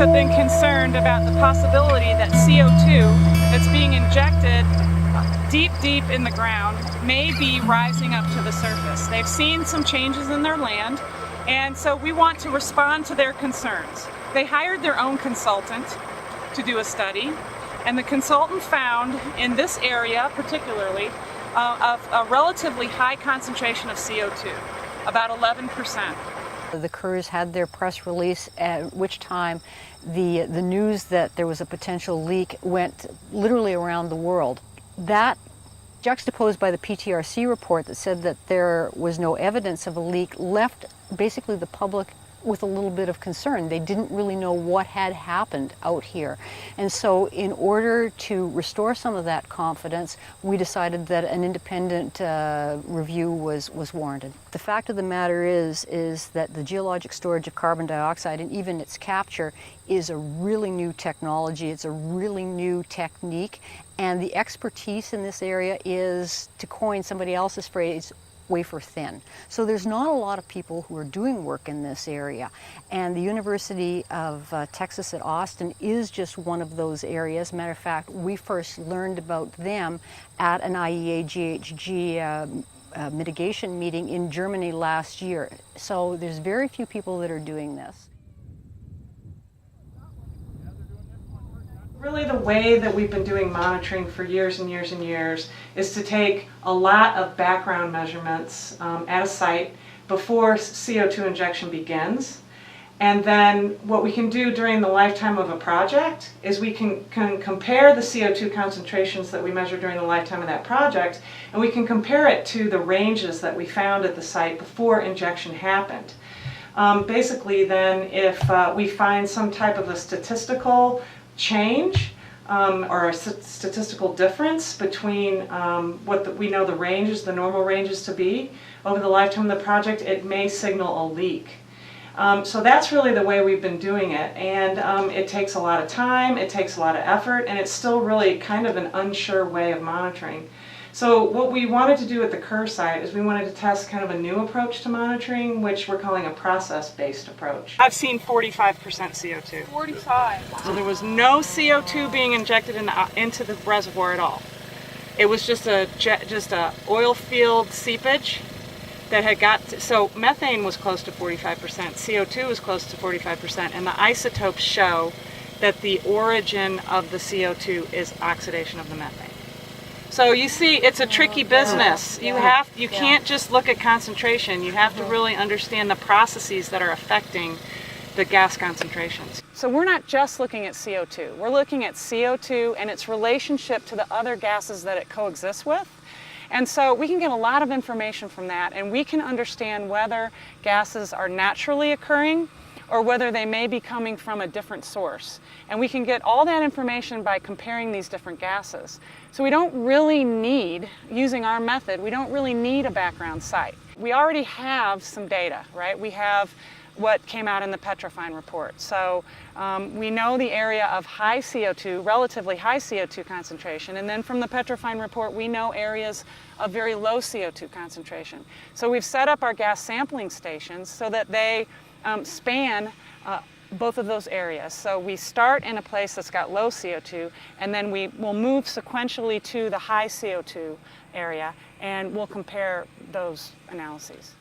Have been concerned about the possibility that CO2 that's being injected deep in the ground may be rising up to the surface. They've seen some changes in their land, and so we want to respond to their concerns. They hired their own consultant to do a study, and the consultant found in this area particularly a relatively high concentration of CO2, about 11%. The Kerrs had their press release, at which time the news that there was a potential leak went literally around the world. That, juxtaposed by the PTRC report that said that there was no evidence of a leak, left basically the public with a little bit of concern. They didn't really know what had happened out here. And so in order to restore some of that confidence, we decided that an independent review was warranted. The fact of the matter is that the geologic storage of carbon dioxide and even its capture is a really new technology. It's a really new technique. And the expertise in this area is, to coin somebody else's phrase, wafer thin. So there's not a lot of people who are doing work in this area. And the University of Texas at Austin is just one of those areas. Matter of fact, we first learned about them at an IEA GHG mitigation meeting in Germany last year. So there's very few people that are doing this. Really the way that we've been doing monitoring for years and years and years is to take a lot of background measurements at a site before CO2 injection begins. And then what we can do during the lifetime of a project is we can compare the CO2 concentrations that we measure during the lifetime of that project, and we can compare it to the ranges that we found at the site before injection happened. Basically then, if we find some type of a statistical change or a statistical difference between what we know the ranges, the normal ranges to be over the lifetime of the project, it may signal a leak. So that's really the way we've been doing it, and it takes a lot of time, it takes a lot of effort, and it's still really kind of an unsure way of monitoring. So what we wanted to do at the Kerr site is we wanted to test kind of a new approach to monitoring, which we're calling a process-based approach. I've seen 45% CO2. 45. So there was no CO2 being injected into the reservoir at all. It was just a oil field seepage that had so methane was close to 45%, CO2 was close to 45%, and the isotopes show that the origin of the CO2 is oxidation of the methane. So you see, it's a tricky business. You can't just look at concentration. You have to really understand the processes that are affecting the gas concentrations. So we're not just looking at CO2. We're looking at CO2 and its relationship to the other gases that it coexists with. And so we can get a lot of information from that, and we can understand whether gases are naturally occurring or whether they may be coming from a different source. And we can get all that information by comparing these different gases. So we don't really need, using our method, we don't really need a background site. We already have some data, right? We have what came out in the Petrofine report. So we know the area of high CO2, relatively high CO2 concentration, and then from the Petrofine report we know areas of very low CO2 concentration. So we've set up our gas sampling stations so that they span both of those areas. So we start in a place that's got low CO2, and then we will move sequentially to the high CO2 area, and we'll compare those analyses.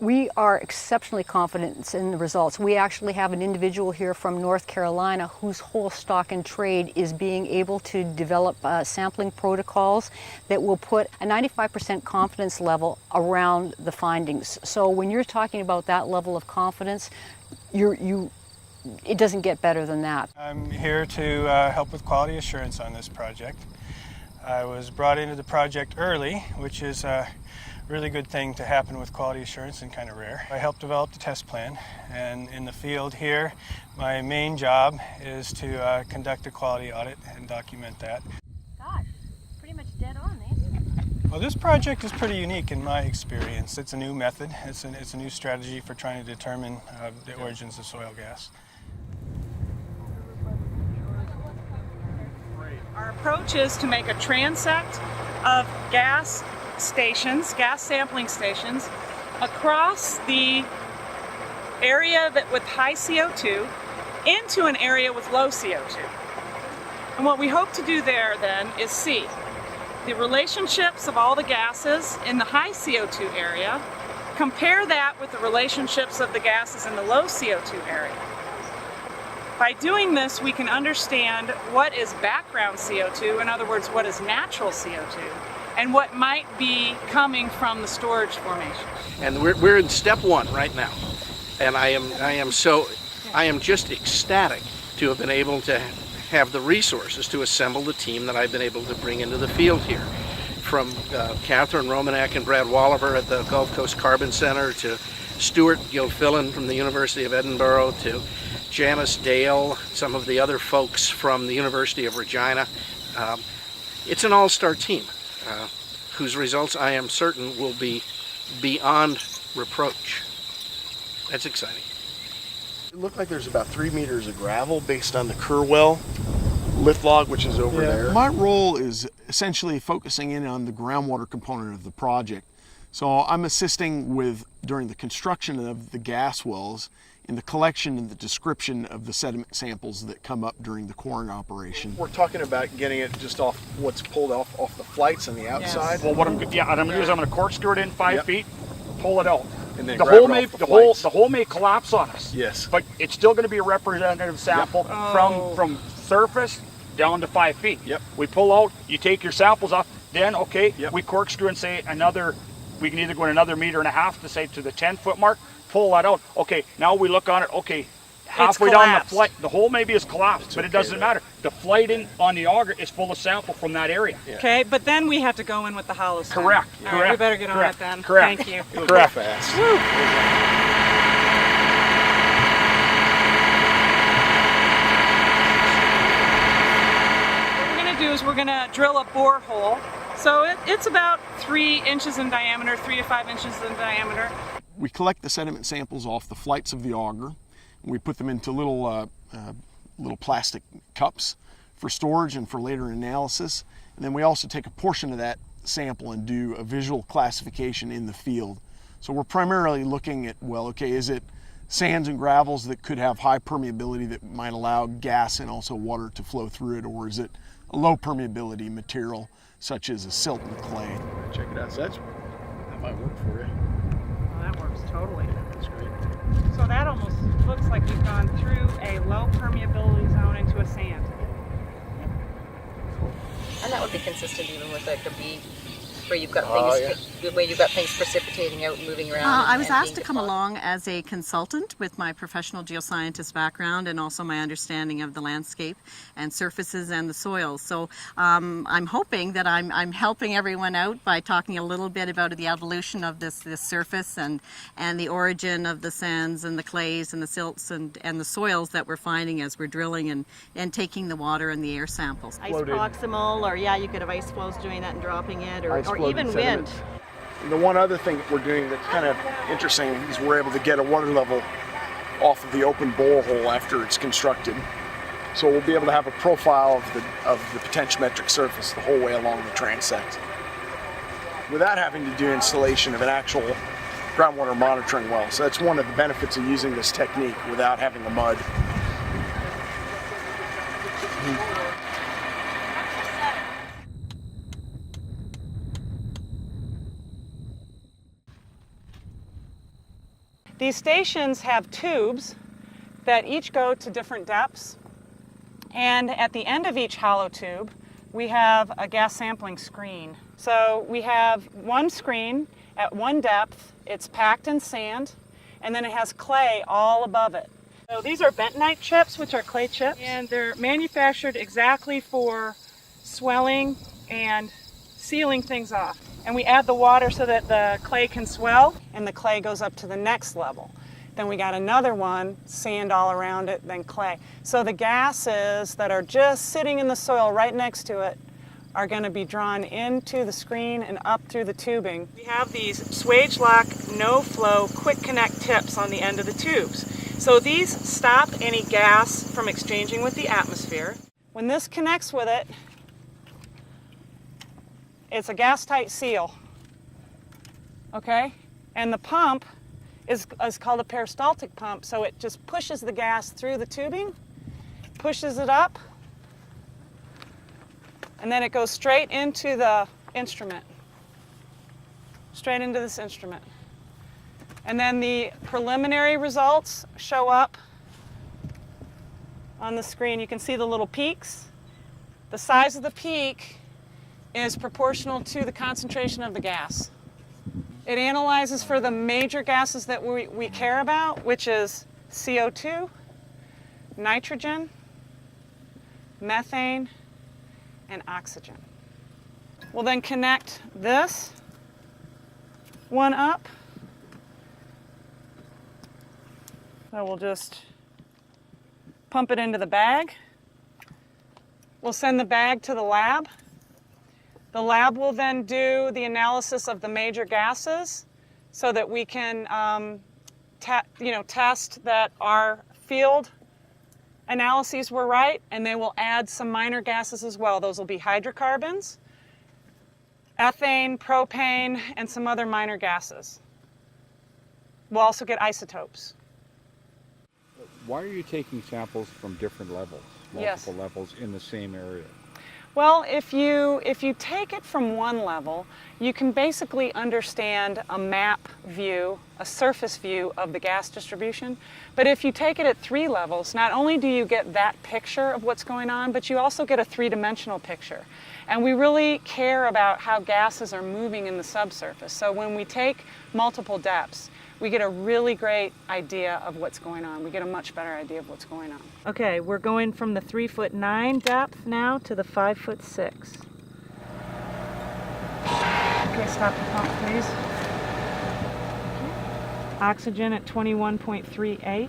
We are exceptionally confident in the results. We actually have an individual here from North Carolina whose whole stock and trade is being able to develop sampling protocols that will put a 95% confidence level around the findings. So when you're talking about that level of confidence, it doesn't get better than that. I'm here to help with quality assurance on this project. I was brought into the project early, which is really good thing to happen with quality assurance and kind of rare. I helped develop the test plan, and in the field here my main job is to conduct a quality audit and document that. Gosh, pretty much dead on, eh? Well, this project is pretty unique in my experience. It's a new method. It's a new strategy for trying to determine the origins of soil gas. Our approach is to make a transect of gas stations, gas sampling stations, across the area with high CO2 into an area with low CO2. And what we hope to do there then is see the relationships of all the gases in the high CO2 area, compare that with the relationships of the gases in the low CO2 area. By doing this, we can understand what is background CO2, in other words, what is natural CO2, and what might be coming from the storage formation. And we're in step one right now. And I am just ecstatic to have been able to have the resources to assemble the team that I've been able to bring into the field here. From Catherine Romanek and Brad Walliver at the Gulf Coast Carbon Center, to Stuart Gilfillan from the University of Edinburgh, to Janice Dale, some of the other folks from the University of Regina. It's an all-star team whose results I am certain will be beyond reproach. That's exciting. It looked like there's about 3 meters of gravel based on the Kerr well lift log, which is over there. My role is essentially focusing in on the groundwater component of the project. So I'm assisting with, during the construction of the gas wells, in the collection and the description of the sediment samples that come up during the coring operation. We're talking about getting it just off what's pulled off the flights on the outside. Well, what I'm going to do is I'm going to corkscrew it in 5 feet, pull it out. And then the grab hole it off may the the hole may collapse on us. Yes. But it's still going to be a representative sample from surface down to 5 feet. Yep. We pull out, you take your samples off, then Yep. we corkscrew and say we can either go another 1.5 meters to say to the 10-foot mark, pull that out. Okay, now we look on it, okay, halfway down the flight, the hole maybe is collapsed, but it doesn't matter. The flighting on the auger is full of sample from that area. Yeah. Okay, but then we have to go in with the hollow sand. Correct. All right, we better get on it then. Correct. Thank you. It'll go fast. What we're going to do is we're going to drill a borehole. So it's about 3 inches in diameter, 3 to 5 inches in diameter. We collect the sediment samples off the flights of the auger, and we put them into little plastic cups for storage and for later analysis. And then we also take a portion of that sample and do a visual classification in the field. So we're primarily looking at, well, okay, is it sands and gravels that could have high permeability that might allow gas and also water to flow through it, or is it a low permeability material such as a silt and clay? Check it out. So that might work for you. Well, that works totally. That's great. So that almost looks like you've gone through a low permeability zone into a sand. And that would be consistent even with like a B, where you've got things precipitating out and moving around. I was asked to come along as a consultant with my professional geoscientist background and also my understanding of the landscape and surfaces and the soils. So I'm hoping that I'm helping everyone out by talking a little bit about the evolution of this surface and the origin of the sands and the clays and the silts and the soils that we're finding as we're drilling and taking the water and the air samples. Ice proximal, or you could have ice flows doing that and dropping it, or even wind. And the one other thing that we're doing that's kind of interesting is we're able to get a water level off of the open borehole after it's constructed. So we'll be able to have a profile of the potentiometric surface the whole way along the transect, without having to do installation of an actual groundwater monitoring well. So that's one of the benefits of using this technique without having the mud. These stations have tubes that each go to different depths, and at the end of each hollow tube we have a gas sampling screen. So we have one screen at one depth, it's packed in sand, and then it has clay all above it. So these are bentonite chips, which are clay chips, and they're manufactured exactly for swelling and sealing things off. And we add the water so that the clay can swell, and the clay goes up to the next level. Then we got another one, sand all around it, then clay. So the gases that are just sitting in the soil right next to it are going to be drawn into the screen and up through the tubing. We have these swage lock, no flow, quick connect tips on the end of the tubes. So these stop any gas from exchanging with the atmosphere. When this connects with it, it's a gas tight seal, okay? And the pump is called a peristaltic pump, so it just pushes the gas through the tubing, pushes it up, and then it goes straight into the instrument, straight into this instrument. And then the preliminary results show up on the screen. You can see the little peaks. The size of the peak is proportional to the concentration of the gas. It analyzes for the major gases that we care about, which is CO2, nitrogen, methane, and oxygen. We'll then connect this one up. So we'll just pump it into the bag. We'll send the bag to the lab. The lab will then do the analysis of the major gases so that we can test that our field analyses were right, and they will add some minor gases as well. Those will be hydrocarbons, ethane, propane, and some other minor gases. We'll also get isotopes. Why are you taking samples from different levels, multiple levels in the same area? Well, if you take it from one level, you can basically understand a map view, a surface view of the gas distribution. But if you take it at 3 levels, not only do you get that picture of what's going on, but you also get a 3-dimensional picture. And we really care about how gases are moving in the subsurface. So when we take multiple depths, we get a really great idea of what's going on. We get a much better idea of what's going on. Okay, we're going from the 3'9" depth now to the 5'6". Okay, stop the pump, please. Oxygen at 21.38.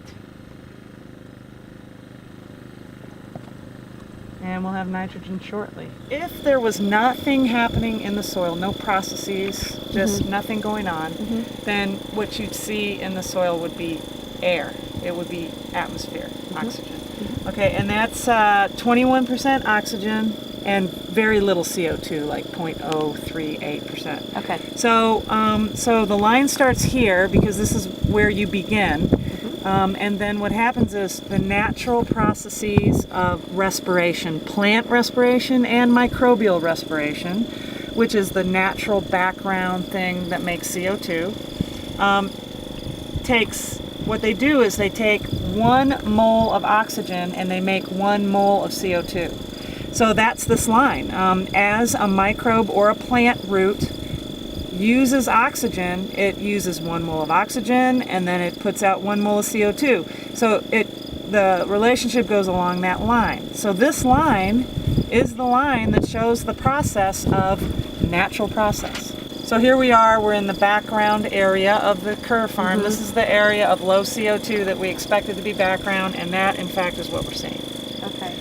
And we'll have nitrogen shortly. If there was nothing happening in the soil, no processes, just nothing going on, then what you'd see in the soil would be air. It would be atmosphere, oxygen. Okay, and that's 21% oxygen and very little CO2, like 0.038%. Okay. So the line starts here because this is where you begin. And then what happens is the natural processes of respiration, plant respiration and microbial respiration, which is the natural background thing that makes CO2, what they do is they take 1 mole of oxygen and they make 1 mole of CO2. So that's this line. As a microbe or a plant root uses oxygen, it uses 1 mole of oxygen and then it puts out 1 mole of CO2. So the relationship goes along that line. So this line is the line that shows the process of natural process. So here we are, we're in the background area of the Kerr farm. This is the area of low CO2 that we expected to be background, and that in fact is what we're seeing. Okay.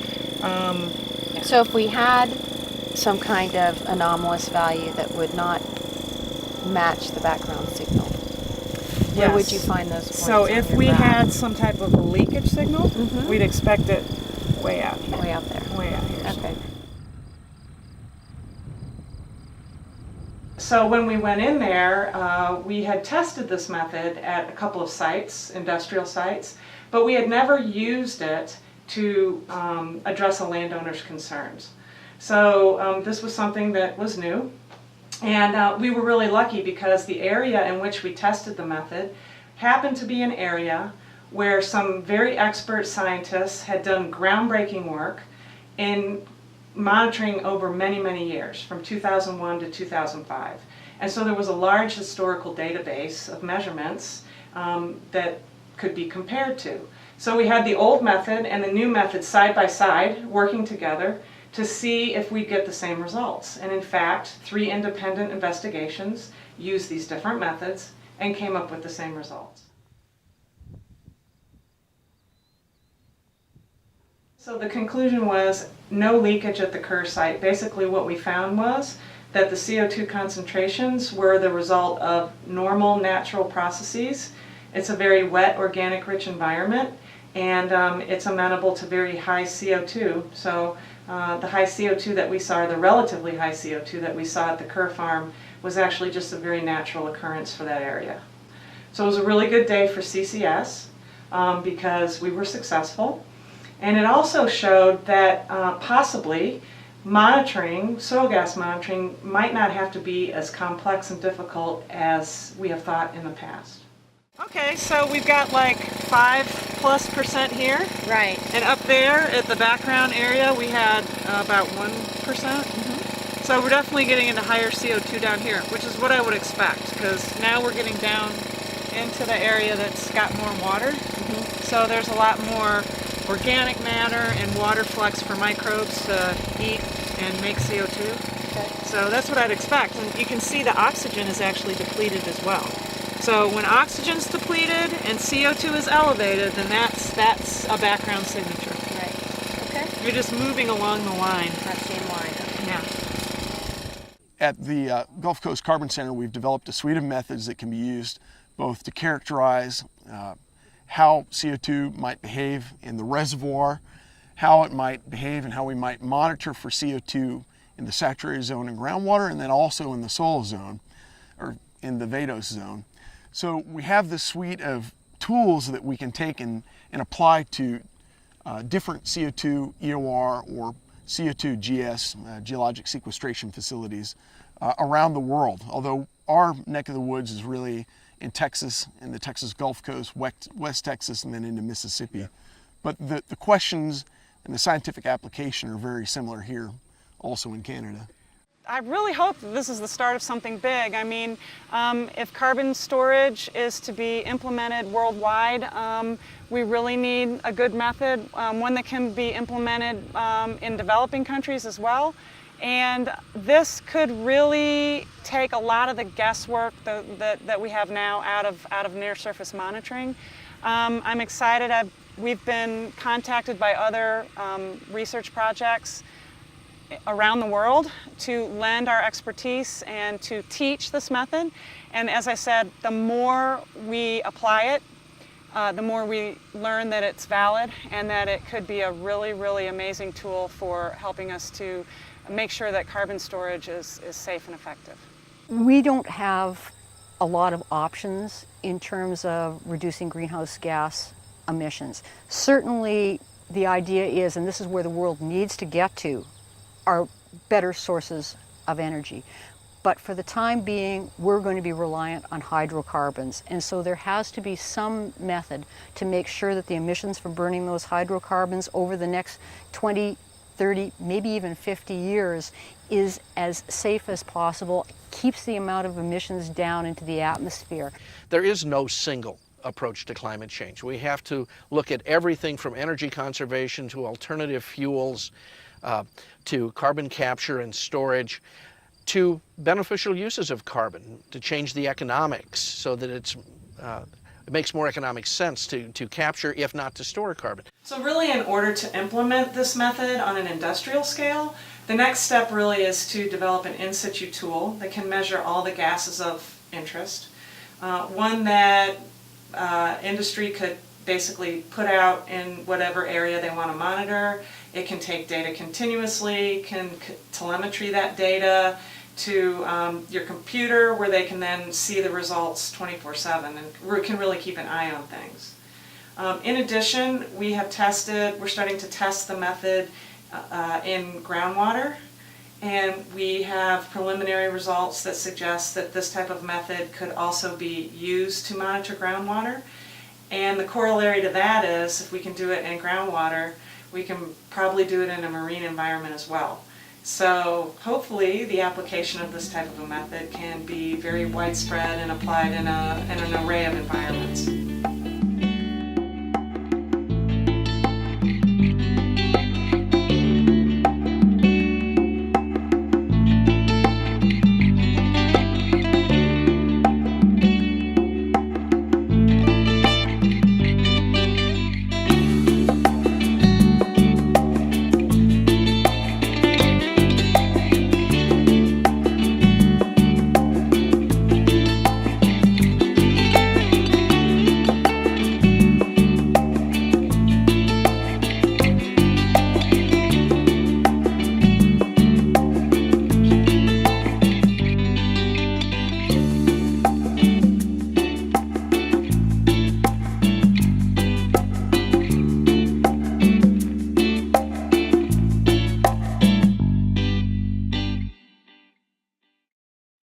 So if we had some kind of anomalous value that would not match the background signal, where would you find those points? So if we had some type of leakage signal, we'd expect it way out here. Way out there. Way out here. Okay. So when we went in there, we had tested this method at a couple of sites, industrial sites, but we had never used it to address a landowner's concerns. So this was something that was new. And we were really lucky because the area in which we tested the method happened to be an area where some very expert scientists had done groundbreaking work in monitoring over many, many years, from 2001 to 2005. And so there was a large historical database of measurements that could be compared to. So we had the old method and the new method side by side, working together to see if we get the same results. And in fact, 3 independent investigations used these different methods and came up with the same results. So the conclusion was no leakage at the Kerr site. Basically what we found was that the CO2 concentrations were the result of normal natural processes. It's a very wet, organic rich environment, and it's amenable to very high CO2. So the high CO2 that we saw, or the relatively high CO2 that we saw at the Kerr farm, was actually just a very natural occurrence for that area. So it was a really good day for CCS because we were successful. And it also showed that possibly monitoring, soil gas monitoring, might not have to be as complex and difficult as we have thought in the past. Okay, so we've got like 5+% here. Right. And up there at the background area we had about 1%. So we're definitely getting into higher CO2 down here, which is what I would expect, because now we're getting down into the area that's got more water. So there's a lot more organic matter and water flux for microbes to eat and make CO2. Okay. So that's what I'd expect. And you can see the oxygen is actually depleted as well. So when oxygen's depleted and CO2 is elevated, then that's a background signature. Right. Okay. You're just moving along the line. That same line. Okay. Yeah. At the Gulf Coast Carbon Center, we've developed a suite of methods that can be used both to characterize how CO2 might behave in the reservoir, how it might behave and how we might monitor for CO2 in the saturated zone and groundwater, and then also in the soil zone, or in the vadose zone. So we have this suite of tools that we can take and apply to different CO2 EOR or CO2 GS, geologic sequestration facilities around the world. Although our neck of the woods is really in Texas, in the Texas Gulf Coast, West Texas, and then into Mississippi. Yeah. But the questions and the scientific application are very similar here, also in Canada. I really hope that this is the start of something big. I mean, if carbon storage is to be implemented worldwide, we really need a good method, one that can be implemented in developing countries as well. And this could really take a lot of the guesswork that we have now out of near-surface monitoring. I'm excited. We've been contacted by other research projects around the world to lend our expertise and to teach this method. And as I said, the more we apply it, the more we learn that it's valid and that it could be a really, really amazing tool for helping us to make sure that carbon storage is safe and effective. We don't have a lot of options in terms of reducing greenhouse gas emissions. Certainly the idea is, and this is where the world needs to get to, are better sources of energy. But for the time being, we're going to be reliant on hydrocarbons. And so there has to be some method to make sure that the emissions from burning those hydrocarbons over the next 20, 30, maybe even 50 years is as safe as possible, keeps the amount of emissions down into the atmosphere. There is no single approach to climate change. We have to look at everything from energy conservation to alternative fuels, to carbon capture and storage, to beneficial uses of carbon, to change the economics so that it makes more economic sense to capture, if not to store carbon. So really, in order to implement this method on an industrial scale, the next step really is to develop an in situ tool that can measure all the gases of interest. One that industry could basically put out in whatever area they want to monitor. It can take data continuously, can telemetry that data to your computer where they can then see the results 24/7 and can really keep an eye on things. In addition, we're starting to test the method in groundwater, and we have preliminary results that suggest that this type of method could also be used to monitor groundwater. And the corollary to that is, if we can do it in groundwater, we can probably do it in a marine environment as well. So hopefully the application of this type of a method can be very widespread and applied in an array of environments.